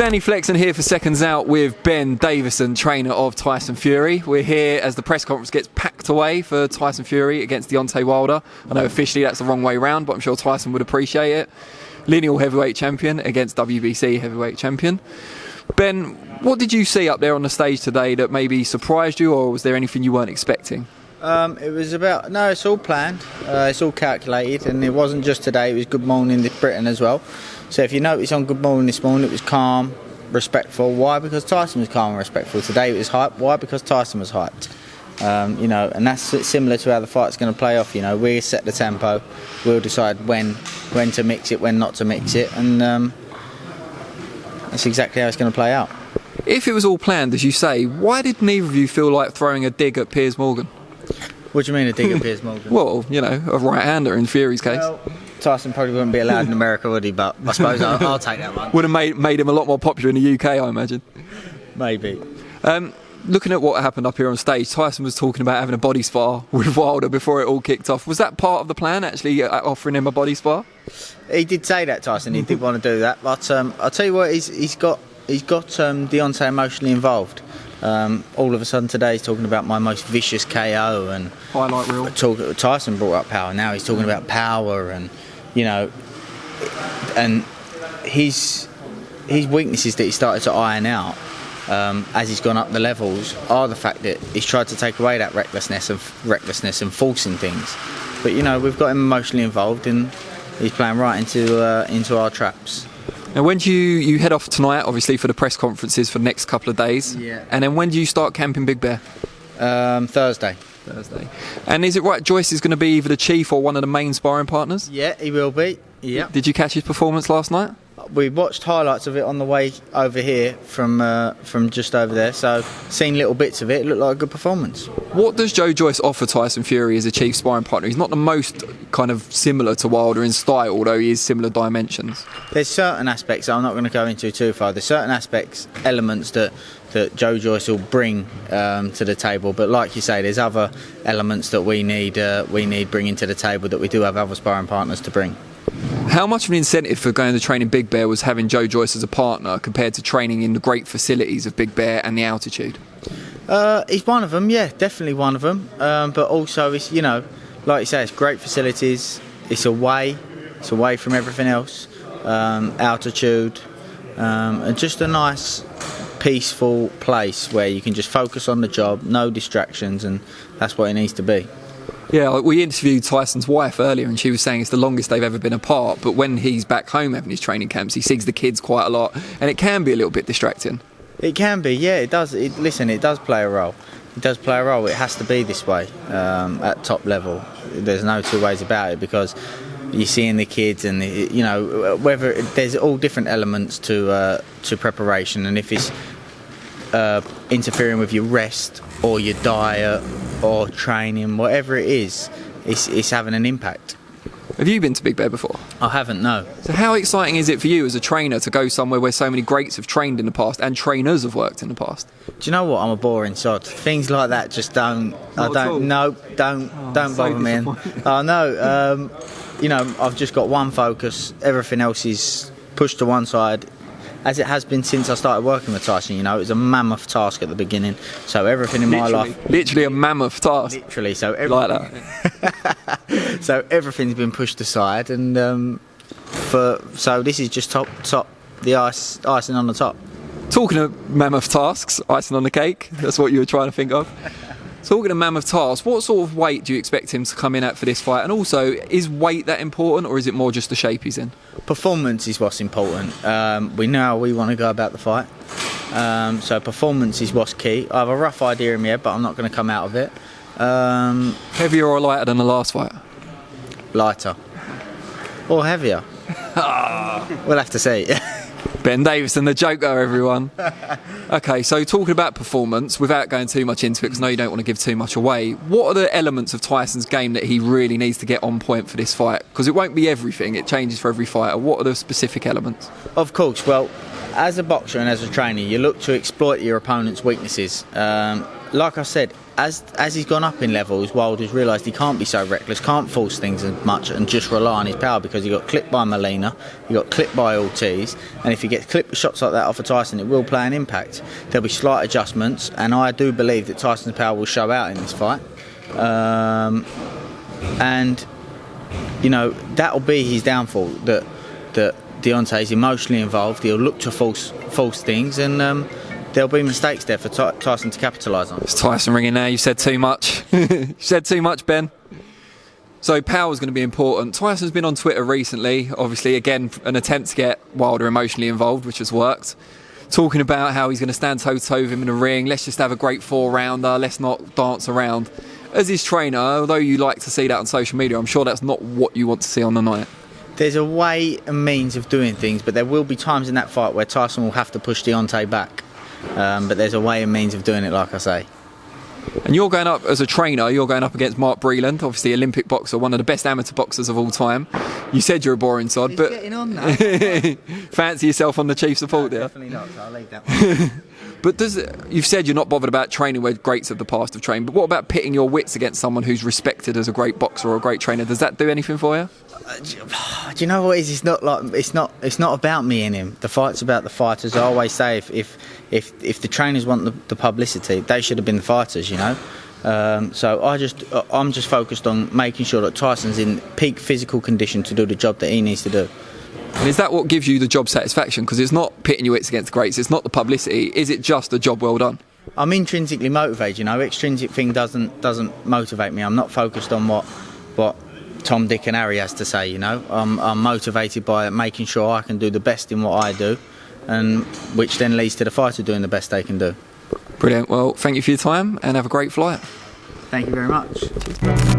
Danny Flexen here for Seconds Out with Ben Davison, trainer of Tyson Fury. We're here as the press conference gets packed away for Tyson Fury against Deontay Wilder. I know officially that's the wrong way round, but I'm sure Tyson would appreciate it. Lineal heavyweight champion against WBC heavyweight champion. Ben, what did you see up there on the stage today that maybe surprised you, or was there anything you weren't expecting? It's all planned, it's all calculated, and it wasn't just today, it was Good Morning Britain as well. So if you notice on Good Morning this morning, it was calm, respectful. Why? Because Tyson was calm and respectful. Today it was hype. Why? Because Tyson was hyped. And that's similar to how the fight's going to play off. We set the tempo, we'll decide when to mix it, when not to mix it, and that's exactly how it's going to play out. If it was all planned, as you say, why did neither of you feel like throwing a dig at Piers Morgan? What do you mean a dig at Piers Morgan? Well, a right-hander in Fury's case. Well, Tyson probably wouldn't be allowed in America, would he? But I suppose I'll take that one. Would have made him a lot more popular in the UK, I imagine. Maybe. Looking at what happened up here on stage, Tyson was talking about having a body spar with Wilder before it all kicked off. Was that part of the plan, actually, offering him a body spar? He did say that, Tyson. He did want to do that. But I'll tell you what, he's got Deontay emotionally involved. All of a sudden today he's talking about my most vicious KO and highlight reel. Tyson brought up power. Now he's talking about power and and his weaknesses that he started to iron out as he's gone up the levels are the fact that he's tried to take away that recklessness and forcing things. But we've got him emotionally involved and he's playing right into our traps. Now, when do you head off tonight, obviously, for the press conferences for the next couple of days? Yeah. And then when do you start camping Big Bear? Thursday. And is it right Joyce is going to be either the chief or one of the main sparring partners? Yeah, he will be. Yeah. Did you catch his performance last night? We watched highlights of it on the way over here from just over there, so seen little bits of it. It looked like a good performance. What does Joyce offer Tyson Fury as a chief sparring partner? He's not the most kind of similar to Wilder in style, although he is similar dimensions. There's certain aspects I'm not going to go into too far. There's certain elements that Joyce will bring to the table, but like you say, there's other elements that we need bringing to the table that we do have other sparring partners to bring. How much of an incentive for going to train in Big Bear was having Joyce as a partner compared to training in the great facilities of Big Bear and the altitude? He's one of them, yeah, definitely one of them. But also, it's like you say, it's great facilities. It's away from everything else. Altitude, and just a nice, peaceful place where you can just focus on the job, no distractions, and that's what it needs to be. Yeah, we interviewed Tyson's wife earlier and she was saying it's the longest they've ever been apart, but when he's back home having his training camps he sees the kids quite a lot and it can be a little bit distracting. It can be, yeah, it does. It does play a role. It does play a role. It has to be this way at top level. There's no two ways about it because you're seeing the kids and whether there's all different elements to preparation, and if it's interfering with your rest or your diet or training, whatever it is, it's having an impact. Have you been to Big Bear before? I haven't, no. So how exciting is it for you as a trainer to go somewhere where so many greats have trained in the past and trainers have worked in the past? Do you know what? I'm a boring sod. Things like that just don't bother me. Oh no. I've just got one focus. Everything else is pushed to one side, as it has been since I started working with Tyson. It was a mammoth task at the beginning. So everything in my life, literally a mammoth task. Literally, so like that. So everything's been pushed aside, and so this is just top the icing on the top. Talking of mammoth tasks, icing on the cake. That's what you were trying to think of. Talking of mammoth tasks, what sort of weight do you expect him to come in at for this fight? And also, is weight that important, or is it more just the shape he's in? Performance is what's important. We know how we want to go about the fight. So performance is what's key. I have a rough idea in my head, but I'm not going to come out of it. Heavier or lighter than the last fight? Lighter. Or heavier. We'll have to see. Ben Davison, the Joker, everyone. Okay, so talking about performance, without going too much into it, because I know you don't want to give too much away, what are the elements of Tyson's game that he really needs to get on point for this fight? Because it won't be everything, it changes for every fighter. What are the specific elements? Of course, well, as a boxer and as a trainer, you look to exploit your opponent's weaknesses. Like I said, as he's gone up in levels, Wilder's realised he can't be so reckless, can't force things as much and just rely on his power, because he got clipped by Molina, he got clipped by Ortiz, and if he gets clipped with shots like that off of Tyson, it will play an impact. There'll be slight adjustments, and I do believe that Tyson's power will show out in this fight. And you know, that'll be his downfall, that Deontay's emotionally involved. He'll look to force things, and there'll be mistakes there for Tyson to capitalise on. It's Tyson ringing now. You said too much. You said too much, Ben. So power's going to be important. Tyson's been on Twitter recently, obviously, again, an attempt to get Wilder emotionally involved, which has worked. Talking about how he's going to stand toe-to-toe with him in the ring. Let's just have a great four-rounder. Let's not dance around. As his trainer, although you like to see that on social media, I'm sure that's not what you want to see on the night. There's a way and means of doing things, but there will be times in that fight where Tyson will have to push Deontay back. But there's a way and means of doing it, like I say. And you're going up as a trainer, you're going up against Mark Breland, obviously Olympic boxer, one of the best amateur boxers of all time. You said you're a boring sod, He's but getting on now. fancy yourself on the chief support there. Definitely not, so I'll leave that one. But you've said you're not bothered about training where greats of the past have trained, but what about pitting your wits against someone who's respected as a great boxer or a great trainer? Does that do anything for you? Do you know what it is? It's not about me and him. The fight's about the fighters. I always say if the trainers want the publicity, they should have been the fighters, you know. So I'm just focused on making sure that Tyson's in peak physical condition to do the job that he needs to do. And is that what gives you the job satisfaction? Because it's not pitting your wits against the greats, it's not the publicity. Is it just a job well done? I'm intrinsically motivated, you know. Extrinsic thing doesn't motivate me. I'm not focused on what Tom, Dick and Harry has to say, you know. I'm motivated by making sure I can do the best in what I do, and which then leads to the fighter doing the best they can do. Brilliant. Well, thank you for your time and have a great flight. Thank you very much.